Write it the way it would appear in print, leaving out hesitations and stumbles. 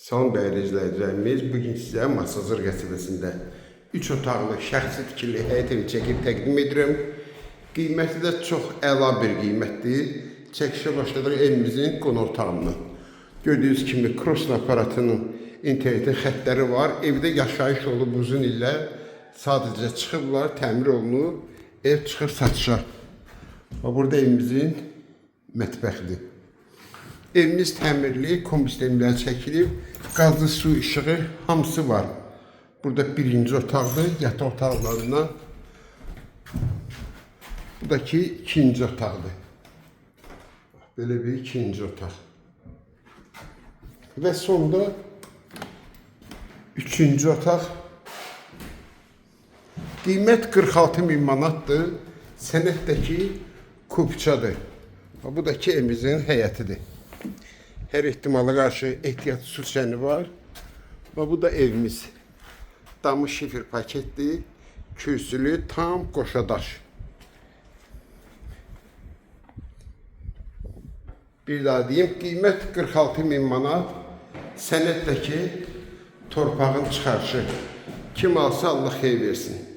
Salam dəyərli izləyicilərimiz, bugün sizə Masazır qəsəbəsində 3 otaqlı şəxsi tikili həyət evi çəkib təqdim edirəm. Qiyməti də çox əla bir qiymətdir. Çəkişə başladıq evimizin qonaq otağından. Gördüyünüz kimi Cross'un aparatının internetin xəttləri var. Evdə yaşayış olub uzun illər. Sadəcə çıxıblar, təmir olunub, ev çıxır satışa. Burada evimizin mətbəxidir. Evimiz təmirli, kombislemlər çəkilib, qazlı su, işığı hamısı var. Burada birinci otaqdır, yataq otaqlarından. Buradakı ikinci otaqdır. Belə bir ikinci otaq. Və sonda üçüncü otaq. Qiymət 46.000 manatdır. Sənətdəki kubçadır. Bu da ki evimizin həyətidir. Hər ehtimala qarşı ehtiyat su çəni var. Və bu da evimiz. Damı şifir paketdir. Kürsülü, tam qoşadaş. Bir daha deyim, qiymət 46.000 manat. Sənətdəki torpağın çıxarışı. Kim alsa Allah xeyir versin.